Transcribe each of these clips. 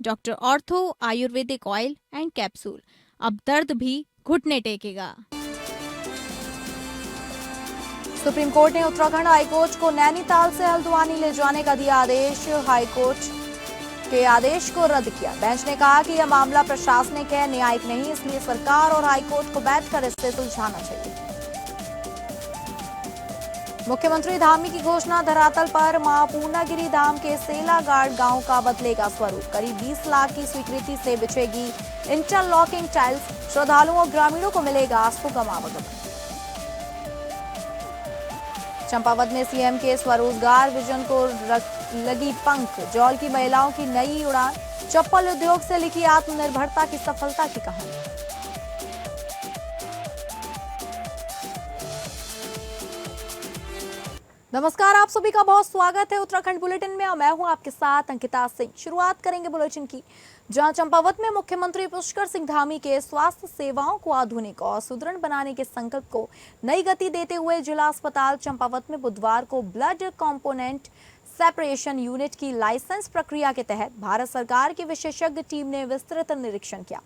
Doctor ortho Ayurvedic oil and capsule. अब दर्द भी घुटने टेकेगा। सुप्रीम कोर्ट ने उत्तराखंड हाईकोर्ट को नैनीताल से हल्द्वानी ले जाने का दिया आदेश। हाईकोर्ट के आदेश को रद्द किया। बेंच ने कहा कि यह मामला प्रशासनिक है, न्यायिक नहीं, इसलिए सरकार और हाईकोर्ट को बैठकर इसे सुलझाना चाहिए। मुख्यमंत्री धामी की घोषणा, धरातल पर मां पूर्णागिरि धाम के सेलागाड़ गांव का बदलेगा स्वरूप। करीब 20 लाख की स्वीकृति से बिछेगी इंटरलॉकिंग टाइल्स। श्रद्धालुओं और ग्रामीणों को मिलेगा सुगम आवागमन। चंपावत में सीएम के स्वरोजगार विजन को लगी पंख। जौल की महिलाओं की नई उड़ान। चप्पल उद्योग से लिखी आत्मनिर्भरता की सफलता की कहानी। नमस्कार, आप सभी का बहुत स्वागत है उत्तराखंड बुलेटिन में और मैं हूं आपके साथ अंकिता सिंह। शुरुआत करेंगे बुलेटिन की, जहां चंपावत में मुख्यमंत्री पुष्कर सिंह धामी के स्वास्थ्य सेवाओं को आधुनिक और सुदृढ़ बनाने के संकल्प को नई गति देते हुए जिला अस्पताल चंपावत में बुधवार को ब्लड कंपोनेंट सेपरेशन यूनिट की लाइसेंस प्रक्रिया के तहत भारत सरकार की विशेषज्ञ टीम ने विस्तृत निरीक्षण किया।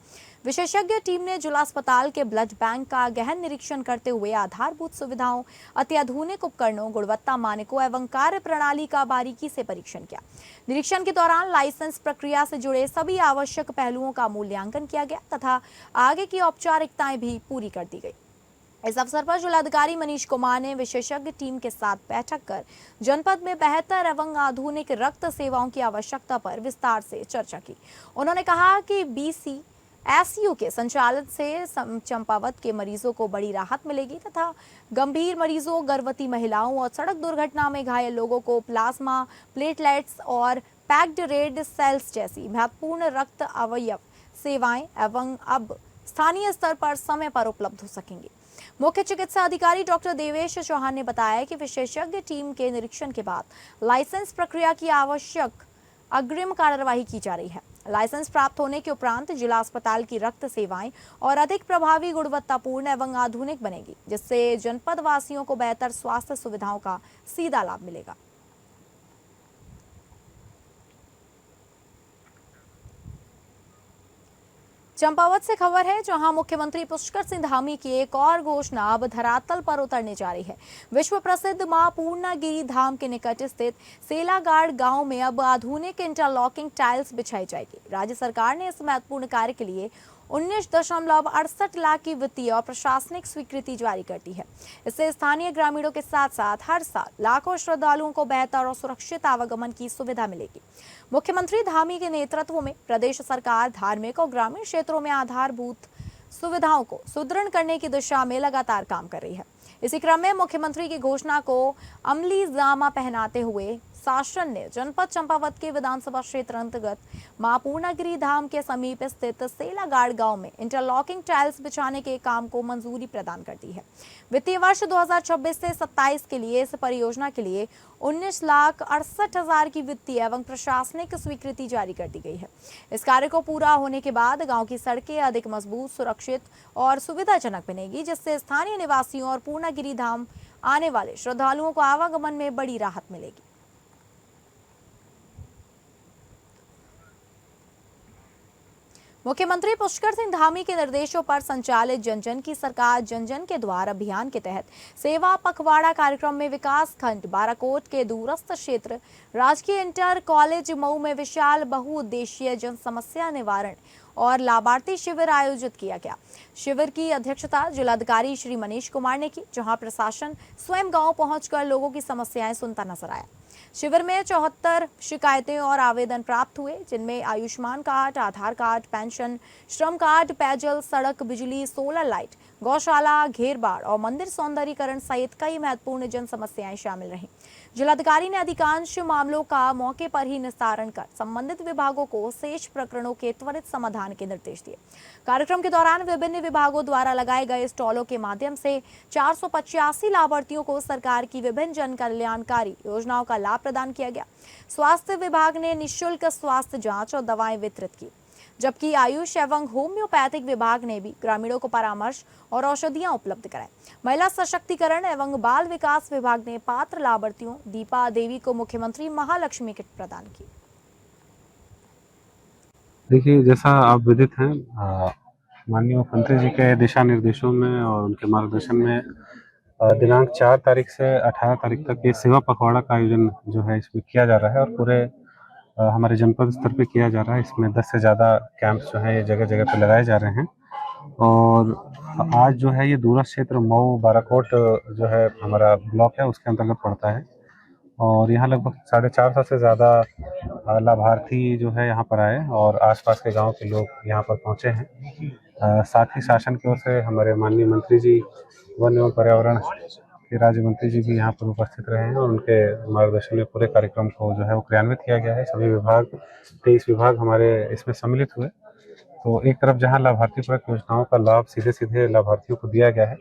विशेषज्ञ टीम ने जिला अस्पताल के ब्लड बैंक का गहन निरीक्षण करते हुए आधारभूत सुविधाओं, अत्याधुनिक उपकरणों, गुणवत्ता मानकों एवं कार्य प्रणाली का बारीकी से परीक्षण किया। निरीक्षण के दौरान लाइसेंस प्रक्रिया से जुड़े सभी आवश्यक पहलुओं का मूल्यांकन किया गया तथा आगे की औपचारिकताएं भी पूरी कर दी गई। इस अवसर पर जिलाधिकारी मनीष कुमार ने विशेषज्ञ टीम के साथ बैठक कर जनपद में बेहतर एवं आधुनिक रक्त सेवाओं की आवश्यकता पर विस्तार से चर्चा की। उन्होंने कहा कि BCSU के संचालन से चंपावत के मरीजों को बड़ी राहत मिलेगी तथा गंभीर मरीजों, गर्भवती महिलाओं और सड़क दुर्घटना में घायल लोगों को प्लाज्मा, प्लेटलेट्स और पैक्ड रेड सेल्स जैसी महत्वपूर्ण रक्त अवयव सेवाएं एवं अब स्थानीय स्तर पर समय पर उपलब्ध हो सकेंगी। मुख्य चिकित्सा अधिकारी डॉक्टर देवेश चौहान ने बताया कि विशेषज्ञ टीम के निरीक्षण के बाद लाइसेंस प्रक्रिया की आवश्यक अग्रिम कार्यवाही की जा रही है। लाइसेंस प्राप्त होने के उपरांत जिला अस्पताल की रक्त सेवाएं और अधिक प्रभावी, गुणवत्तापूर्ण एवं आधुनिक बनेगी, जिससे जनपद वासियों को बेहतर स्वास्थ्य सुविधाओं का सीधा लाभ मिलेगा। चंपावत से खबर है, जहां मुख्यमंत्री पुष्कर सिंह धामी की एक और घोषणा अब धरातल पर उतरने जा रही है। विश्व प्रसिद्ध मां पूर्णागिरि धाम के निकट स्थित सेलागाड़ गांव में अब आधुनिक इंटरलॉकिंग टाइल्स बिछाई जाएगी। राज्य सरकार ने इस महत्वपूर्ण कार्य के लिए 19.68 लाख की वित्तीय और प्रशासनिक स्वीकृति जारी कर दी है। इससे स्थानीय ग्रामीणों के साथ साथ हर साल लाखों श्रद्धालुओं को बेहतर और सुरक्षित आवागमन की सुविधा मिलेगी। मुख्यमंत्री धामी के नेतृत्व में प्रदेश सरकार धार्मिक और ग्रामीण क्षेत्रों में आधारभूत सुविधाओं को सुदृढ़ करने की दिशा में लगातार काम कर रही है। इसी क्रम में मुख्यमंत्री की घोषणा को अमली जामा पहनाते हुए शासन ने जनपद चंपावत के विधानसभा क्षेत्र अंतर्गत मां पूर्णागिरि धाम के समीप स्थित सेलागाड़ गांव में इंटरलॉकिंग टाइल्स बिछाने के काम को मंजूरी प्रदान कर दी है। वित्तीय वर्ष 2026 से 27 के लिए इस परियोजना के लिए 19,68,000 की वित्तीय एवं प्रशासनिक स्वीकृति जारी कर दी गई है। इस कार्य को पूरा होने के बाद गांव की सड़कें अधिक मजबूत, सुरक्षित और सुविधाजनक बनेगी, जिससे स्थानीय निवासियों और पूर्णागिरि धाम आने वाले श्रद्धालुओं को आवागमन में बड़ी राहत मिलेगी। मुख्यमंत्री पुष्कर सिंह धामी के निर्देशों पर संचालित जन जन की सरकार जन जन के द्वार अभियान के तहत सेवा पखवाड़ा कार्यक्रम में विकास खंड बाराकोट के दूरस्थ क्षेत्र राजकीय इंटर कॉलेज मऊ में विशाल बहुउद्देशीय जन समस्या निवारण और लाभार्थी शिविर आयोजित किया गया। शिविर की अध्यक्षता जिलाधिकारी श्री मनीष कुमार ने की, जहां प्रशासन स्वयं गांव पहुंचकर लोगों की समस्याएं सुनता नजर आया। शिविर में 74 शिकायतें और आवेदन प्राप्त हुए, जिनमें आयुष्मान कार्ड, आधार कार्ड, पेंशन, श्रम कार्ड, पेयजल, सड़क, बिजली, सोलर लाइट, गौशाला, घेरबाड़ और मंदिर सौंदर्यीकरण सहित कई महत्वपूर्ण जन समस्याएं शामिल रहीं। जिलाधिकारी ने अधिकांश मामलों का मौके पर ही निस्तारण कर संबंधित विभागों को शेष प्रकरणों के त्वरित समाधान के निर्देश दिए। कार्यक्रम के दौरान विभिन्न विभागों द्वारा लगाए गए स्टॉलों के माध्यम से 485 लाभार्थियों को सरकार की विभिन्न जन कल्याणकारी योजनाओं का लाभ प्रदान किया गया। स्वास्थ्य विभाग ने निःशुल्क स्वास्थ्य जांच और दवाएं वितरित की, जबकि आयुष एवं होम्योपैथिक विभाग ने भी ग्रामीणों को परामर्श और औषधियां उपलब्ध कराई। महिला सशक्तिकरण एवं बाल विकास विभाग ने पात्र लाभार्थियों दीपा देवी को मुख्यमंत्री महालक्ष्मी किट प्रदान की। देखिए, जैसा आप विदित हैं, माननीय मुख्यमंत्री जी के दिशा निर्देशों में और उनके मार्गदर्शन में दिनांक 4 तारीख से 18 तारीख तक ये सेवा पखवाड़ा का आयोजन जो है इसमें किया जा रहा है और पूरे हमारे जनपद स्तर पे किया जा रहा है। इसमें 10 से ज़्यादा कैंप्स जो हैं ये जगह-जगह पे लगाए जा रहे हैं और आज जो है ये दूरस्थ क्षेत्र मऊ, बाराकोट जो है हमारा ब्लॉक है उसके अंतर्गत पड़ता है और यहाँ लगभग 450 से ज़्यादा लाभार्थी जो है यहाँ पर आए और आस-पास के गाँव के लोग यहाँ पर पहुँचे हैं। साथ ही शासन की ओर से हमारे माननीय मंत्री जी, वन एवं पर्यावरण के राज्य मंत्री जी भी यहाँ पर उपस्थित रहे हैं और उनके मार्गदर्शन में पूरे कार्यक्रम को जो है वो क्रियान्वित किया गया है। सभी विभाग 23 विभाग हमारे इसमें सम्मिलित हुए। तो एक तरफ जहाँ लाभार्थीपरक योजनाओं का लाभ सीधे-सीधे लाभार्थियों को दिया गया है,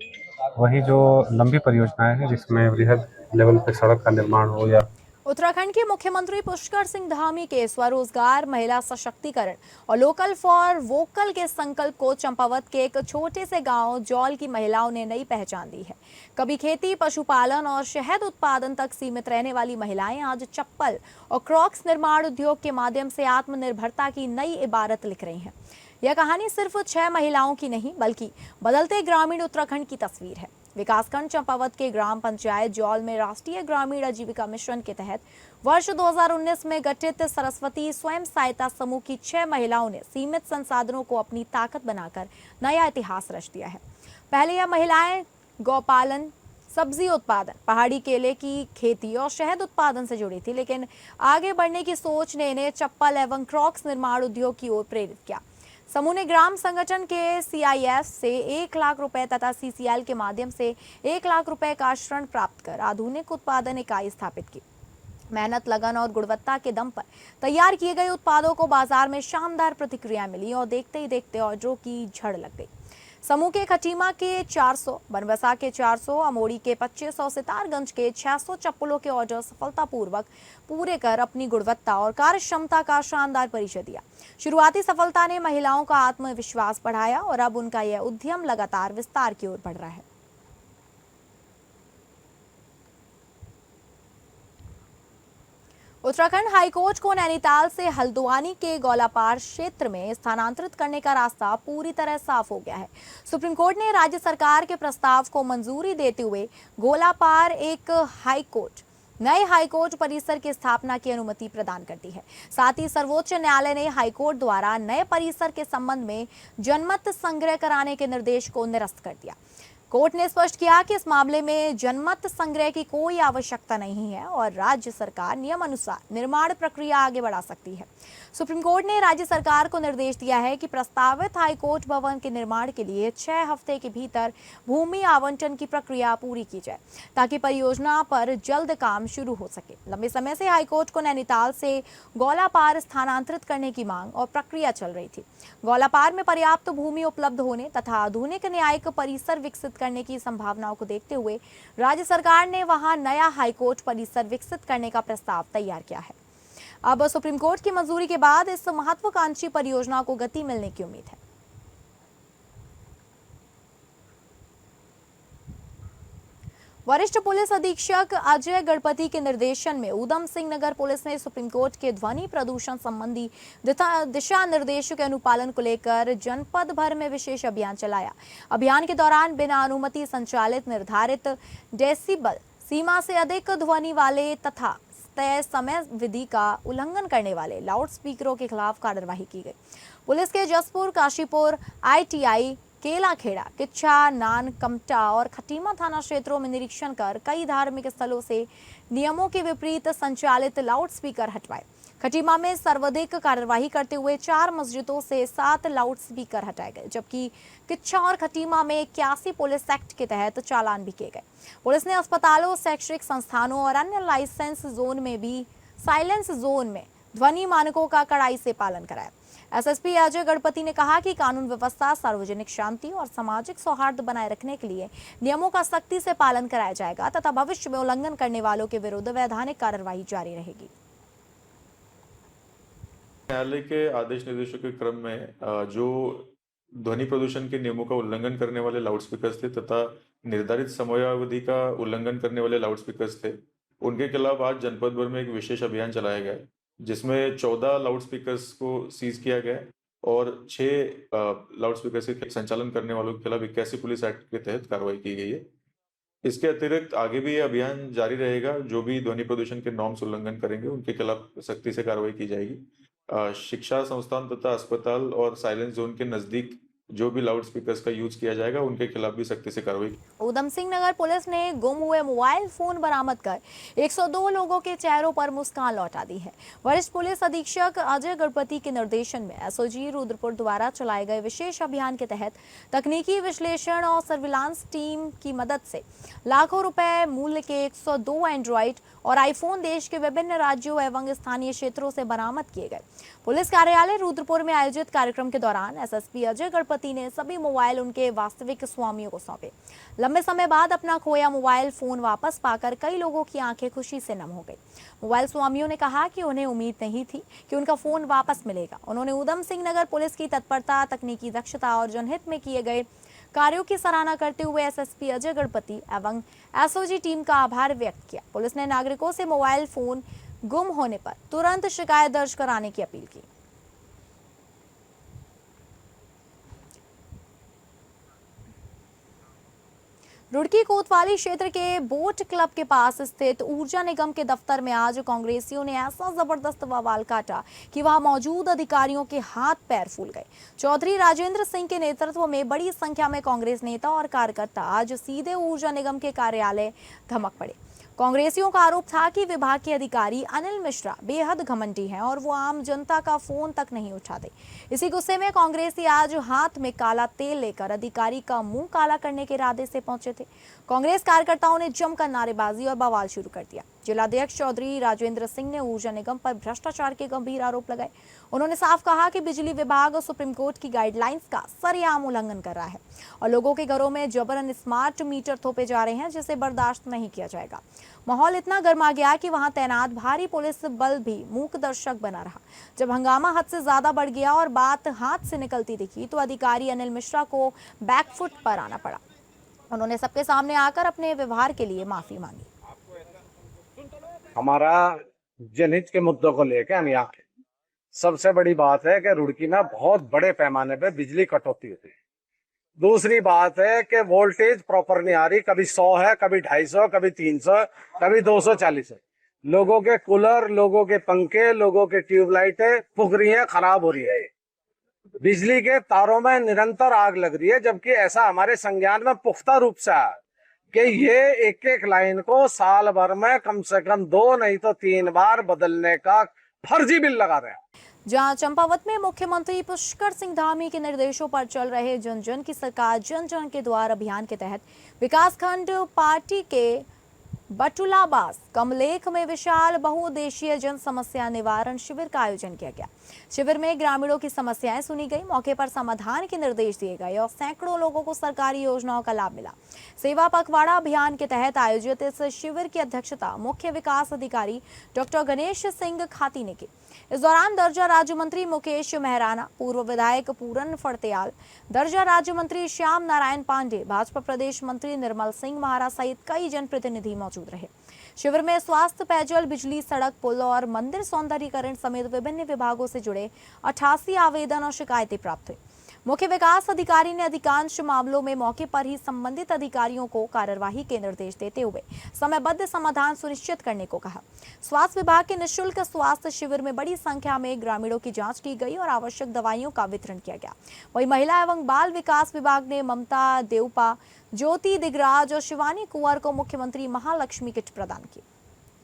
वहीं जो लंबी परियोजनाएँ हैं जिसमें वृहद लेवल पे सड़क का निर्माण हो या उत्तराखंड के मुख्यमंत्री पुष्कर सिंह धामी के स्वरोजगार, महिला सशक्तिकरण और लोकल फॉर वोकल के संकल्प को चंपावत के एक छोटे से गांव जौल की महिलाओं ने नई पहचान दी है। कभी खेती, पशुपालन और शहद उत्पादन तक सीमित रहने वाली महिलाएं आज चप्पल और क्रॉक्स निर्माण उद्योग के माध्यम से आत्मनिर्भरता की नई इबारत लिख रही हैं। यह कहानी सिर्फ 6 महिलाओं की नहीं बल्कि बदलते ग्रामीण उत्तराखंड की तस्वीर है। विकासखंड चंपावत के ग्राम पंचायत जौल में राष्ट्रीय ग्रामीण आजीविका मिशन के तहत वर्ष 2019 में गठित सरस्वती स्वयं सहायता समूह की 6 महिलाओं ने सीमित संसाधनों को अपनी ताकत बनाकर नया इतिहास रच दिया है। पहले यह महिलाएं गौपालन, सब्जी उत्पादन, पहाड़ी केले की खेती और शहद उत्पादन से जुड़ी थी, लेकिन आगे बढ़ने की सोच ने इन्हें चप्पल एवं क्रॉक्स निर्माण उद्योग की ओर प्रेरित किया। समूह ने ग्राम संगठन के CIF से 1 लाख रुपए तथा CCL के माध्यम से 1 लाख रुपए का ऋण प्राप्त कर आधुनिक उत्पादन इकाई स्थापित की। मेहनत, लगन और गुणवत्ता के दम पर तैयार किए गए उत्पादों को बाजार में शानदार प्रतिक्रिया मिली और देखते ही देखते ऑर्डरों की झड़ लग गई। समूह के खटीमा के 400, बनबसा के 400, अमोड़ी के 2500 और सितारगंज के 600 चप्पलों के ऑर्डर सफलतापूर्वक पूरे कर अपनी गुणवत्ता और कार्य क्षमता का शानदार परिचय दिया। शुरुआती सफलता ने महिलाओं का आत्मविश्वास बढ़ाया और अब उनका यह उद्यम लगातार विस्तार की ओर बढ़ रहा है। उत्तराखंड हाईकोर्ट को नैनीताल से हल्द्वानी के गौलापार क्षेत्र में स्थानांतरित करने का रास्ता पूरी तरह साफ हो गया है। सुप्रीम कोर्ट ने राज्य सरकार के प्रस्ताव को मंजूरी देते हुए गौलापार एक नए हाईकोर्ट परिसर की स्थापना की अनुमति प्रदान कर दी है। साथ ही सर्वोच्च न्यायालय ने हाईकोर्ट द्वारा नए परिसर के संबंध में जनमत संग्रह कराने के निर्देश को निरस्त कर दिया। कोर्ट ने स्पष्ट किया कि इस मामले में जनमत संग्रह की कोई आवश्यकता नहीं है और राज्य सरकार नियमानुसार निर्माण प्रक्रिया आगे बढ़ा सकती है। सुप्रीम कोर्ट ने राज्य सरकार को निर्देश दिया है कि प्रस्तावित हाईकोर्ट भवन के निर्माण के लिए 6 हफ्ते के भीतर भूमि आवंटन की प्रक्रिया पूरी की जाए ताकि परियोजना पर जल्द काम शुरू हो सके। लंबे समय से हाईकोर्ट को नैनीताल से गौलापार स्थानांतरित करने की मांग और प्रक्रिया चल रही थी। गौलापार में पर्याप्त भूमि उपलब्ध होने तथा आधुनिक न्यायिक परिसर विकसित करने की संभावनाओं को देखते हुए राज्य सरकार ने वहां नया हाईकोर्ट परिसर विकसित करने का प्रस्ताव तैयार किया है। अब सुप्रीम कोर्ट की मंजूरी के बाद इस महत्वाकांक्षी परियोजना को गति मिलने की उम्मीद है। वरिष्ठ पुलिस अधीक्षक अजय गणपति के निर्देशन में ऊधम सिंह नगर पुलिस ने सुप्रीम कोर्ट के ध्वनि प्रदूषण संबंधी दिशा निर्देशों के अनुपालन को लेकर जनपद भर में विशेष अभियान चलाया। अभियान के दौरान बिना अनुमति संचालित निर्धारित डेसिबल सीमा से अधिक ध्वनि वाले तथा तय समय विधि का उल्लंघन करने वाले लाउड स्पीकरों के खिलाफ कार्रवाई की गई। पुलिस के जसपुर, काशीपुर, ITI, केलाखेड़ा, किच्छा, नान, कमटा और खटीमा थाना क्षेत्रों में निरीक्षण कर कई धार्मिक स्थलों से नियमों के विपरीत संचालित लाउड स्पीकर हटवाए। खटीमा में सर्वाधिक कार्रवाई करते हुए 4 मस्जिदों से 7 लाउड स्पीकर हटाए गए, जबकि किच्छा और खटीमा में 81 पुलिस एक्ट के तहत चालान भी किए गए। पुलिस ने अस्पतालों, शैक्षणिक संस्थानों और अन्य साइलेंस जोन में ध्वनि मानकों का कड़ाई से पालन कराया। SSP अजय गणपति ने कहा कि कानून व्यवस्था, सार्वजनिक शांति और सामाजिक सौहार्द बनाए रखने के लिए नियमों का सख्ती से पालन कराया जाएगा तथा भविष्य में उल्लंघन करने वालों के विरुद्ध वैधानिक कार्रवाई जारी रहेगी। न्यायालय के आदेश निर्देशों के क्रम में जो ध्वनि प्रदूषण के नियमों का उल्लंघन करने वाले लाउडस्पीकर्स थे तथा निर्धारित समयावधि का उल्लंघन करने वाले लाउडस्पीकर्स थे, उनके खिलाफ आज जनपद भर में एक विशेष अभियान चलाया गया है, जिसमें 14 लाउडस्पीकर्स को सीज किया गया है और 6 लाउडस्पीकर के संचालन करने वालों के खिलाफ 81 पुलिस एक्ट के तहत कार्रवाई की गई है। इसके अतिरिक्त आगे भी ये अभियान जारी रहेगा। जो भी ध्वनि प्रदूषण के नॉर्म्स उल्लंघन करेंगे, उनके खिलाफ सख्ती से कार्रवाई की जाएगी। शिक्षा संस्थान तथा अस्पताल और साइलेंस जोन के नज़दीक जो भी लाउड स्पीकर्स का यूज़ किया जाएगा, उनके खिलाफ भी सख्ती से कार्रवाई। ऊधम सिंह नगर पुलिस ने गुम हुए मोबाइल फोन बरामद कर 102 लोगों के चेहरों पर मुस्कान लौटा दी है। वरिष्ठ पुलिस अधीक्षक अजय गणपति के निर्देशन में एसओजी रुद्रपुर द्वारा चलाए गए विशेष अभियान के तहत तकनीकी विश्लेषण और सर्विलांस टीम की मदद से लाखों रुपए मूल्य के 102 एंड्रॉइड और आईफोन देश के विभिन्न राज्यों एवं स्थानीय क्षेत्रों से बरामद किए गए। पुलिस कार्यालय रुद्रपुर में आयोजित कार्यक्रम के दौरान एसएसपी अजय गणपति ने सभी मोबाइल उनके वास्तविक स्वामियों को सौंपे। लंबे समय बाद अपना खोया मोबाइल फोन वापस पाकर कई लोगों की आंखें खुशी से नम हो गई। मोबाइल स्वामियों ने कहा कि उन्हें उम्मीद नहीं थी कि उनका फोन वापस मिलेगा। उन्होंने ऊधम सिंह नगर पुलिस की तत्परता, तकनीकी दक्षता और जनहित में किए गए कार्यों की सराहना करते हुए एसएसपी अजय गणपति एवं एसओजी टीम का आभार व्यक्त किया। पुलिस ने नागरिकों से मोबाइल फोन गुम होने पर तुरंत शिकायत दर्ज कराने की अपील की। रुड़की कोतवाली क्षेत्र के बोट क्लब के पास स्थित ऊर्जा निगम के दफ्तर में आज कांग्रेसियों ने ऐसा जबरदस्त बवाल काटा कि वहां मौजूद अधिकारियों के हाथ पैर फूल गए। चौधरी राजेंद्र सिंह के नेतृत्व में बड़ी संख्या में कांग्रेस नेता और कार्यकर्ता आज सीधे ऊर्जा निगम के कार्यालय धमक पड़े। कांग्रेसियों का आरोप था कि विभाग के अधिकारी अनिल मिश्रा बेहद घमंडी हैं और वो आम जनता का फोन तक नहीं उठाते। इसी गुस्से में कांग्रेसी आज हाथ में काला तेल लेकर अधिकारी का मुंह काला करने के इरादे से पहुंचे थे। कांग्रेस कार्यकर्ताओं ने जमकर नारेबाजी और बवाल शुरू कर दिया। जिलाध्यक्ष चौधरी राजेंद्र सिंह ने ऊर्जा निगम पर भ्रष्टाचार के गंभीर आरोप लगाए। उन्होंने साफ कहा कि बिजली विभाग और सुप्रीम कोर्ट की गाइडलाइंस का सरेआम उल्लंघन कर रहा है और लोगों के घरों में जबरन स्मार्ट मीटर थोपे जा रहे हैं, जिसे बर्दाश्त नहीं किया जाएगा। माहौल इतना गर्मा गया कि वहां तैनात भारी पुलिस बल भी मूक दर्शक बना रहा। जब हंगामा हद से ज्यादा बढ़ गया और बात हाथ से निकलती दिखी तो अधिकारी अनिल मिश्रा को बैकफुट पर आना पड़ा। उन्होंने सबके सामने आकर अपने व्यवहार के लिए माफी मांगी। हमारा जनहित के मुद्दों को लेकर हम यहाँ के सबसे बड़ी बात है कि रुड़की में बहुत बड़े पैमाने पे बिजली कटौती होती है। दूसरी बात है कि वोल्टेज प्रॉपर नहीं आ रही, कभी 100 है, कभी 250, कभी 300, कभी 240 है। लोगों के कूलर, लोगों के पंखे, लोगों के ट्यूबलाइटें फूक रही हैं, खराब हो रही है। बिजली के तारों में निरंतर आग लग रही है, जबकि ऐसा हमारे संज्ञान में पुख्ता रूप से है कि ये एक एक लाइन को साल भर में कम से कम 2 नहीं तो 3 बार बदलने का फर्जी बिल लगा रहे हैं। जहां चंपावत में मुख्यमंत्री पुष्कर सिंह धामी के निर्देशों पर चल रहे जन जन की सरकार जन जन के द्वार अभियान के तहत विकासखंड पार्टी के बटुलाबास कमलेख में विशाल बहुउद्देशीय जन समस्या निवारण शिविर का आयोजन किया गया। शिविर में ग्रामीणों की समस्याएं सुनी गई, मौके पर समाधान के निर्देश दिए गए और सैकड़ों लोगों को सरकारी योजनाओं का लाभ मिला। सेवा पखवाड़ा अभियान के तहत आयोजित इस शिविर की अध्यक्षता मुख्य विकास अधिकारी डॉक्टर गणेश सिंह खाती ने की। इस दौरान दर्जा राज्य मंत्री मुकेश मेहराना, पूर्व विधायक पूरन फड़त्याल, दर्जा राज्य मंत्री श्याम नारायण पांडे, भाजपा प्रदेश मंत्री निर्मल सिंह महारा सहित कई जनप्रतिनिधि मौजूद रहे। शिविर में स्वास्थ्य, पेयजल, बिजली, सड़क, पुल और मंदिर सौंदर्यीकरण समेत विभिन्न विभागों से जुड़े 88 आवेदन और शिकायतें प्राप्त हुई। मुख्य विकास अधिकारी ने अधिकांश मामलों में मौके पर ही संबंधित अधिकारियों को कार्यवाही के निर्देश देते हुए समयबद्ध समाधान सुनिश्चित करने को कहा। स्वास्थ्य विभाग के निःशुल्क स्वास्थ्य शिविर में बड़ी संख्या में ग्रामीणों की जांच की गई और आवश्यक दवाइयों का वितरण किया गया। वहीं महिला एवं बाल विकास विभाग ने ममता देवपा, ज्योति दिगराज और शिवानी कुंवर को मुख्यमंत्री महालक्ष्मी किट प्रदान की।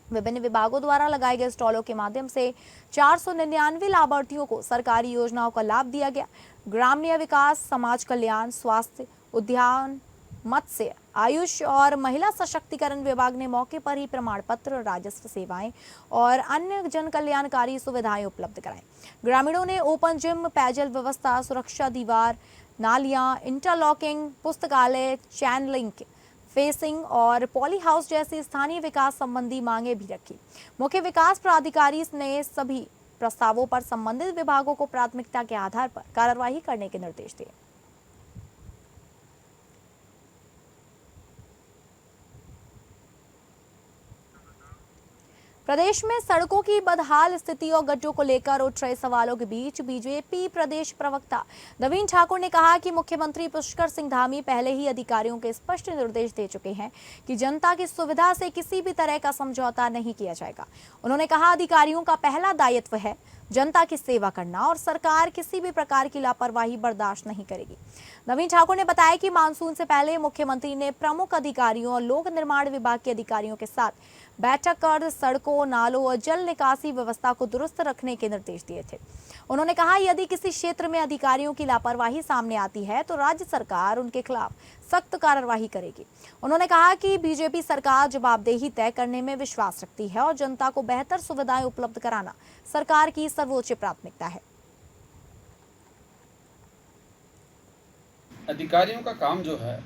विभिन्न विभागों द्वारा लगाए गए स्टॉलों के माध्यम से 499 लाभार्थियों को सरकारी योजनाओं का लाभ दिया गया। ग्रामीण विकास, समाज कल्याण, स्वास्थ्य, उद्यान, मत्स्य, आयुष और महिला सशक्तिकरण विभाग ने मौके पर ही प्रमाण पत्र, राजस्व सेवाएं और अन्य जन कल्याणकारी सुविधाएं उपलब्ध कराई। ग्रामीणों ने ओपन जिम, पेयजल व्यवस्था, सुरक्षा दीवार, नालियां, इंटरलॉकिंग, पुस्तकालय, चैन लिंक, फेसिंग और पॉली हाउस जैसी स्थानीय विकास संबंधी मांगे भी रखी। मुख्य विकास प्राधिकारी ने सभी प्रस्तावों पर संबंधित विभागों को प्राथमिकता के आधार पर कार्यवाही करने के निर्देश दिए। प्रदेश में सड़कों की बदहाल स्थिति और गड्ढों को लेकर उठ रहे सवालों के बीच बीजेपी प्रदेश प्रवक्ता नवीन ठाकुर ने कहा कि मुख्यमंत्री पुष्कर सिंह धामी पहले ही अधिकारियों के स्पष्ट निर्देश दे चुके हैं कि जनता की सुविधा से किसी भी तरह का समझौता नहीं किया जाएगा। उन्होंने कहा अधिकारियों का पहला दायित्व है जनता की सेवा करना और सरकार किसी भी प्रकार की लापरवाही बर्दाश्त नहीं करेगी। नवीन ठाकुर ने बताया कि मानसून से पहले मुख्यमंत्री ने प्रमुख अधिकारियों और लोक निर्माण विभाग के अधिकारियों के साथ बैठक कर सड़कों, नालों और जल निकासी व्यवस्था को दुरुस्त रखने के निर्देश दिए थे। उन्होंने कहा यदि किसी क्षेत्र में अधिकारियों की लापरवाही सामने आती है तो राज्य सरकार उनके खिलाफ सख्त कार्रवाई करेगी। उन्होंने कहा कि बीजेपी सरकार जवाबदेही तय करने में विश्वास रखती है और जनता को बेहतर सुविधाएं उपलब्ध कराना सरकार की सर्वोच्च प्राथमिकता है। अधिकारियों का काम जो है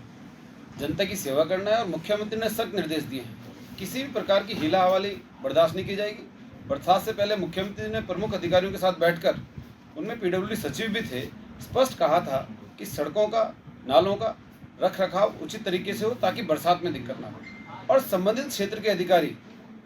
जनता की सेवा करना है और मुख्यमंत्री ने सख्त निर्देश दिए हैं किसी भी प्रकार की हीला हवाली बर्दाश्त नहीं की जाएगी। बरसात से पहले मुख्यमंत्री ने प्रमुख अधिकारियों के साथ बैठकर, उनमें पीडब्ल्यूडी सचिव भी थे, स्पष्ट कहा था कि सड़कों का, नालों का रख रखाव उचित तरीके से हो ताकि बरसात में दिक्कत ना हो। और संबंधित क्षेत्र के अधिकारी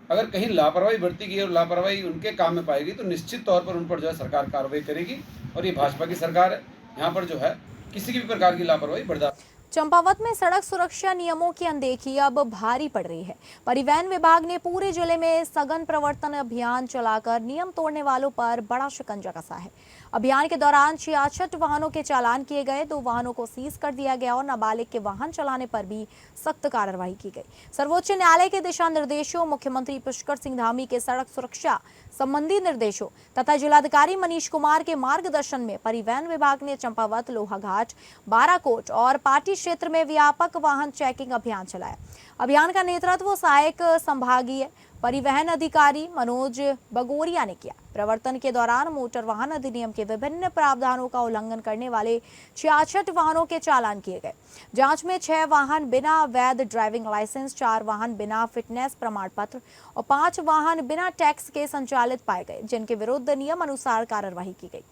अगर कहीं लापरवाही बरती गई और लापरवाही उनके काम में पाएगी तो निश्चित तौर पर उन पर जो है सरकार कार्रवाई करेगी। और ये भाजपा की सरकार है, यहाँ पर जो है किसी भी प्रकार की लापरवाही बर्दाश्त। चंपावत में सड़क सुरक्षा नियमों की अनदेखी अब भारी पड़ रही है। परिवहन विभाग ने पूरे जिले में सघन प्रवर्तन अभियान चलाकर नियम तोड़ने वालों पर बड़ा शिकंजा कसा है। अभियान के दौरान 66 वाहनों के चालान किए गए, 2 वाहनों को सीज कर दिया गया और नाबालिग के वाहन चलाने पर भी सख्त कार्रवाई की गई। सर्वोच्च न्यायालय के दिशा निर्देशों, मुख्यमंत्री पुष्कर सिंह धामी के सड़क सुरक्षा संबंधी निर्देशों तथा जिलाधिकारी मनीष कुमार के मार्गदर्शन में परिवहन विभाग ने चंपावत, लोहाघाट, बाराकोट और पाटी क्षेत्र में व्यापक वाहन चेकिंग अभियान चलाया। अभियान का नेतृत्व सहायक संभागीय परिवहन अधिकारी मनोज बगोरिया ने किया। प्रवर्तन के दौरान मोटर वाहन अधिनियम के विभिन्न प्रावधानों का उल्लंघन करने वाले 66 वाहनों के चालान किए गए। जांच में 6 वाहन बिना वैध ड्राइविंग लाइसेंस, 4 वाहन बिना फिटनेस प्रमाण पत्र और 5 वाहन बिना टैक्स के संचालित पाए गए, जिनके विरुद्ध नियम अनुसार कार्रवाई की गई।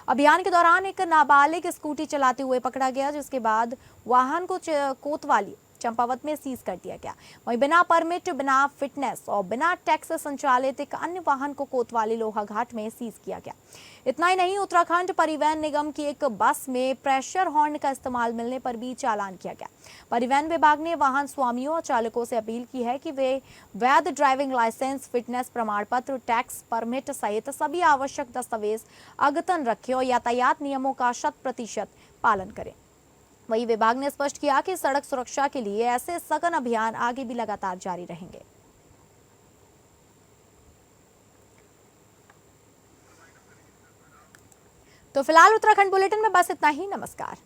अभियान के दौरान एक नाबालिग स्कूटी चलाते हुए पकड़ा गया, जिसके बाद वाहन को कोतवाली चंपावत में सीज कर दिया गया। वहीं बिना परमिट, बिना फिटनेस और बिना टैक्स संचालित एक अन्य वाहन को कोतवाली लोहाघाट में सीज किया गया। इतना ही नहीं, उत्तराखंड परिवहन निगम की एक बस में प्रेशर हॉर्न का इस्तेमाल मिलने पर भी चालान किया गया। परिवहन विभाग ने वाहन स्वामियों और चालकों से अपील की है कि वे वैध ड्राइविंग लाइसेंस, फिटनेस प्रमाण पत्र, टैक्स परमिट सहित सभी आवश्यक दस्तावेज अद्यतन रखें और यातायात नियमों का 100% पालन करें। वहीं विभाग ने स्पष्ट किया कि सड़क सुरक्षा के लिए ऐसे सघन अभियान आगे भी लगातार जारी रहेंगे। तो फिलहाल उत्तराखंड बुलेटिन में बस इतना ही। नमस्कार।